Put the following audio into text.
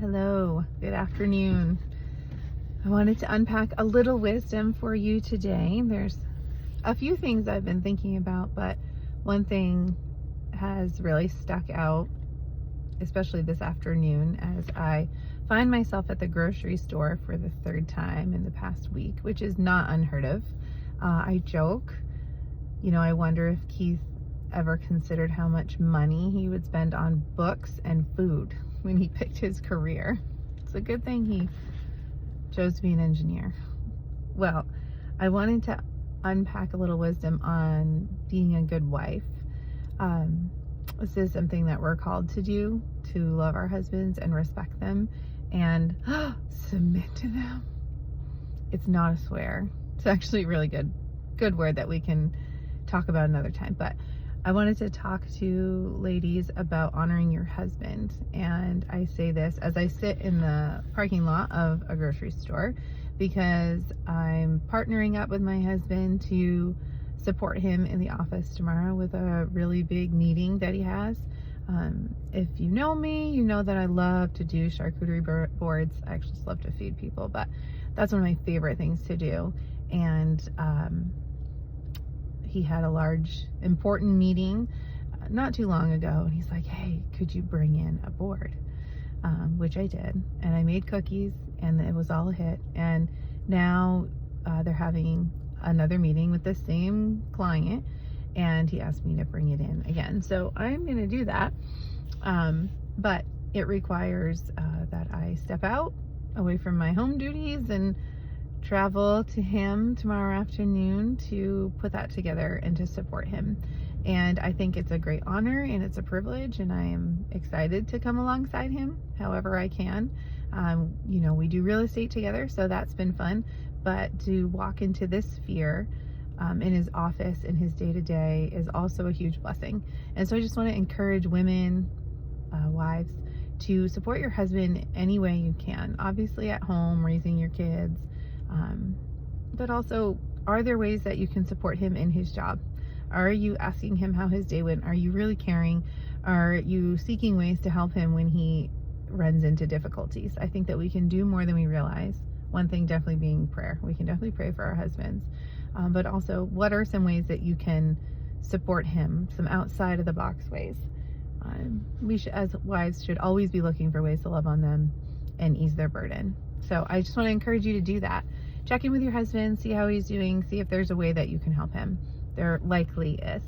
Hello, good afternoon. I wanted to unpack a little wisdom for you today. There's a few things I've been thinking about, but one thing has really stuck out, especially this afternoon, as I find myself at the grocery store for the third time in the past week, which is not unheard of. I joke, I wonder if Keith ever considered how much money he would spend on books and food when he picked his career. It's a good thing he chose to be an engineer. Well, I wanted to unpack a little wisdom on being a good wife. This is something that we're called to do, to love our husbands and respect them and submit to them. It's not a swear. It's actually a really good word that we can talk about another time. But I wanted to talk to ladies about honoring your husband. And I say this as I sit in the parking lot of a grocery store because I'm partnering up with my husband to support him in the office tomorrow with a really big meeting that he has. If you know me, you know that I love to do charcuterie boards. I actually just love to feed people, but that's one of my favorite things to do. And he had a large, important meeting not too long ago, and he's like, hey, could you bring in a board? Which I did, and I made cookies, and it was all a hit. And now they're having another meeting with the same client, and he asked me to bring it in again. So I'm going to do that, but it requires that I step out away from my home duties and travel to him tomorrow afternoon to put that together and to support him. And I think it's a great honor and it's a privilege, and I am excited to come alongside him however I can. We do real estate together, so that's been fun, but to walk into this sphere in his office, in his day-to-day, is also a huge blessing. And so I just want to encourage women, wives, to support your husband any way you can. Obviously at home, raising your kids, but also, are there ways that you can support him in his job? Are you asking him how his day went? Are you really caring? Are you seeking ways to help him when he runs into difficulties? I think that we can do more than we realize. One thing definitely being prayer. We can definitely pray for our husbands. But also, what are some ways that you can support him? Some outside of the box ways. We should, as wives, should always be looking for ways to love on them and ease their burden. So I just want to encourage you to do that. Check in with your husband, see how he's doing, see if there's a way that you can help him. There likely is.